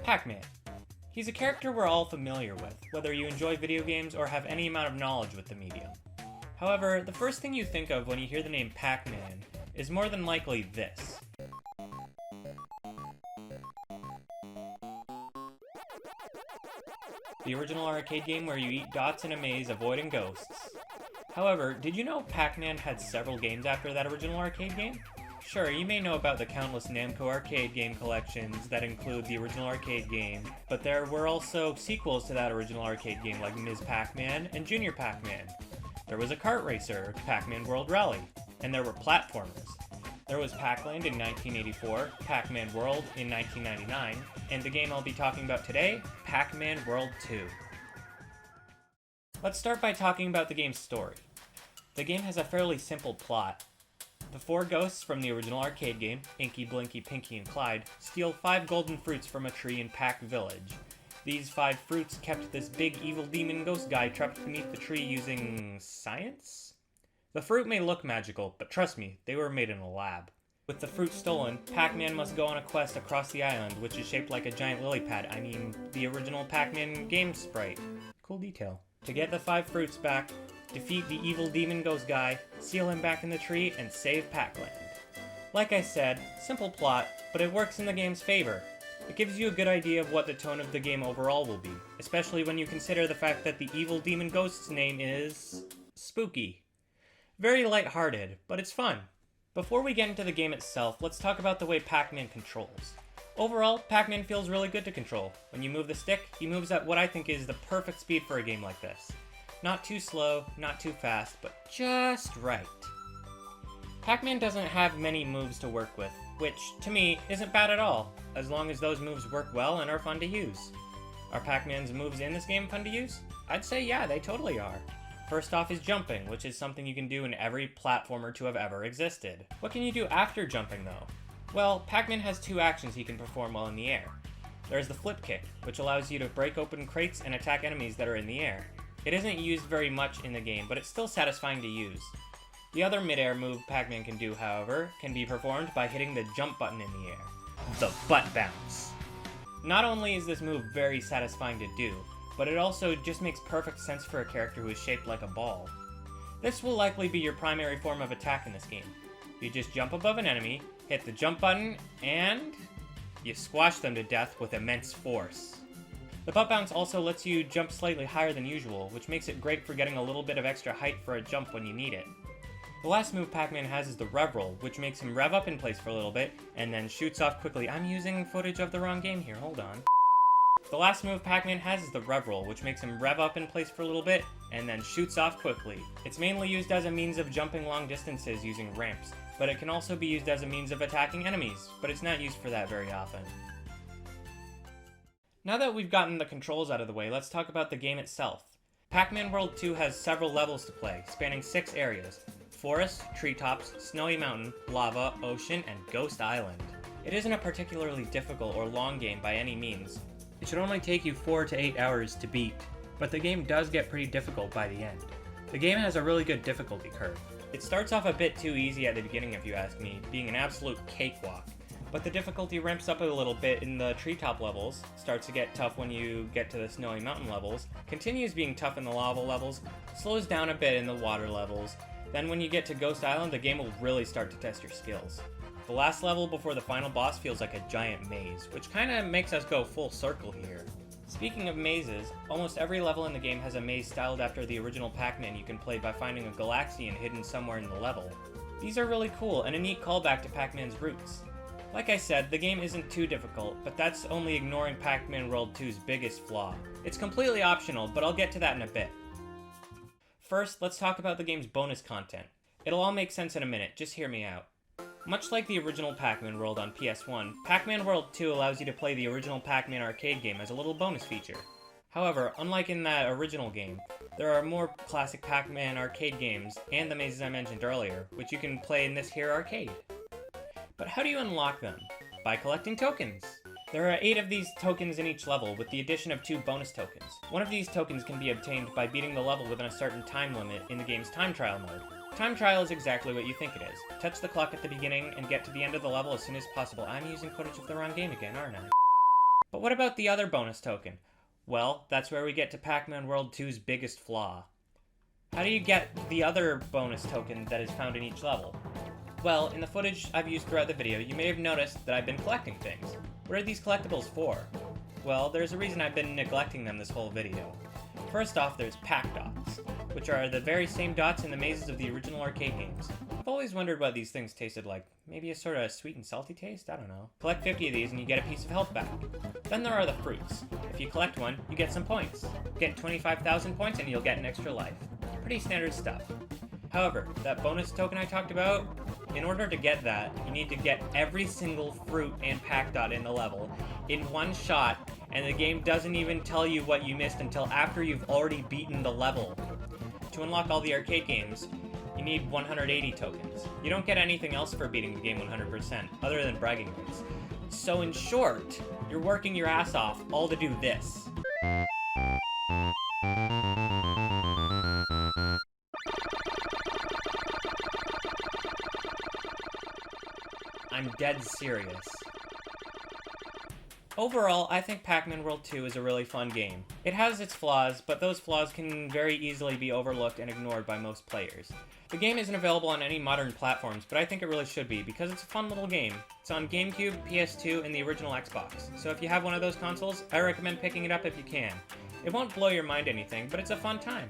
Pac-Man. He's a character we're all familiar with, whether you enjoy video games or have any amount of knowledge with the medium. However, the first thing you think of when you hear the name Pac-Man is more than likely this. The original arcade game where you eat dots in a maze avoiding ghosts. However, did you know Pac-Man had several games after that original arcade game? Sure, you may know about the countless Namco arcade game collections that include the original arcade game, but there were also sequels to that original arcade game like Ms. Pac-Man and Junior Pac-Man. There was a kart racer, Pac-Man World Rally, and there were platformers. There was Pac-Land in 1984, Pac-Man World in 1999, and the game I'll be talking about today, Pac-Man World 2. Let's start by talking about the game's story. The game has a fairly simple plot. The four ghosts from the original arcade game, Inky, Blinky, Pinky, and Clyde, steal 5 golden fruits from a tree in Pac Village. These 5 fruits kept this big evil demon ghost guy trapped beneath the tree using science? The fruit may look magical, but trust me, they were made in a lab. With the fruit stolen, Pac-Man must go on a quest across the island, which is shaped like a giant lily pad. I mean, the original Pac-Man game sprite. Cool detail. To get the 5 fruits back, defeat the evil demon ghost guy, seal him back in the tree, and save Pac-Land. Like I said, simple plot, but it works in the game's favor. It gives you a good idea of what the tone of the game overall will be, especially when you consider the fact that the evil demon ghost's name is... Spooky. Very lighthearted, but it's fun. Before we get into the game itself, let's talk about the way Pac-Man controls. Overall, Pac-Man feels really good to control. When you move the stick, he moves at what I think is the perfect speed for a game like this. Not too slow, not too fast, but just right. Pac-Man doesn't have many moves to work with, which, to me, isn't bad at all, as long as those moves work well and are fun to use. Are Pac-Man's moves in this game fun to use? I'd say yeah, they totally are. First off is jumping, which is something you can do in every platformer to have ever existed. What can you do after jumping, though? Well, Pac-Man has 2 actions he can perform while in the air. There's the flip kick, which allows you to break open crates and attack enemies that are in the air. It isn't used very much in the game, but it's still satisfying to use. The other mid-air move Pac-Man can do, however, can be performed by hitting the jump button in the air. The butt bounce. Not only is this move very satisfying to do, but it also just makes perfect sense for a character who is shaped like a ball. This will likely be your primary form of attack in this game. You just jump above an enemy, hit the jump button, and you squash them to death with immense force. The butt bounce also lets you jump slightly higher than usual, which makes it great for getting a little bit of extra height for a jump when you need it. The last move Pac-Man has is the rev roll, which makes him rev up in place for a little bit, and then shoots off quickly. I'm using footage of the wrong game here, hold on. The last move Pac-Man has is the rev roll, which makes him rev up in place for a little bit, and then shoots off quickly. It's mainly used as a means of jumping long distances using ramps, but it can also be used as a means of attacking enemies, but it's not used for that very often. Now that we've gotten the controls out of the way, let's talk about the game itself. Pac-Man World 2 has several levels to play, spanning 6 areas: forest, treetops, snowy mountain, lava, ocean, and ghost island. It isn't a particularly difficult or long game by any means. It should only take you 4 to 8 hours to beat, but the game does get pretty difficult by the end. The game has a really good difficulty curve. It starts off a bit too easy at the beginning if you ask me, being an absolute cakewalk. But the difficulty ramps up a little bit in the treetop levels, starts to get tough when you get to the snowy mountain levels, continues being tough in the lava levels, slows down a bit in the water levels, then when you get to Ghost Island, the game will really start to test your skills. The last level before the final boss feels like a giant maze, which kinda makes us go full circle here. Speaking of mazes, almost every level in the game has a maze styled after the original Pac-Man you can play by finding a Galaxian hidden somewhere in the level. These are really cool and a neat callback to Pac-Man's roots. Like I said, the game isn't too difficult, but that's only ignoring Pac-Man World 2's biggest flaw. It's completely optional, but I'll get to that in a bit. First, let's talk about the game's bonus content. It'll all make sense in a minute, just hear me out. Much like the original Pac-Man World on PS1, Pac-Man World 2 allows you to play the original Pac-Man arcade game as a little bonus feature. However, unlike in that original game, there are more classic Pac-Man arcade games, and the mazes I mentioned earlier, which you can play in this here arcade. But how do you unlock them? By collecting tokens! There are 8 of these tokens in each level, with the addition of 2 bonus tokens. One of these tokens can be obtained by beating the level within a certain time limit in the game's time trial mode. Time trial is exactly what you think it is. Touch the clock at the beginning and get to the end of the level as soon as possible. I'm using footage of the wrong game again, aren't I? But what about the other bonus token? Well, that's where we get to Pac-Man World 2's biggest flaw. How do you get the other bonus token that is found in each level? Well, in the footage I've used throughout the video, you may have noticed that I've been collecting things. What are these collectibles for? Well, there's a reason I've been neglecting them this whole video. First off, there's Pac Dots, which are the very same dots in the mazes of the original arcade games. I've always wondered what these things tasted like. Maybe a sort of sweet and salty taste? I don't know. Collect 50 of these and you get a piece of health back. Then there are the fruits. If you collect one, you get some points. Get 25,000 points and you'll get an extra life. Pretty standard stuff. However, that bonus token I talked about, in order to get that, you need to get every single fruit and Pac Dot in the level in one shot, and the game doesn't even tell you what you missed until after you've already beaten the level. To unlock all the arcade games, you need 180 tokens. You don't get anything else for beating the game 100%, other than bragging rights. So in short, you're working your ass off all to do this. I'm dead serious. Overall, I think Pac-Man World 2 is a really fun game. It has its flaws, but those flaws can very easily be overlooked and ignored by most players. The game isn't available on any modern platforms, but I think it really should be, because it's a fun little game. It's on GameCube, PS2, and the original Xbox, so if you have one of those consoles, I recommend picking it up if you can. It won't blow your mind anything, but it's a fun time.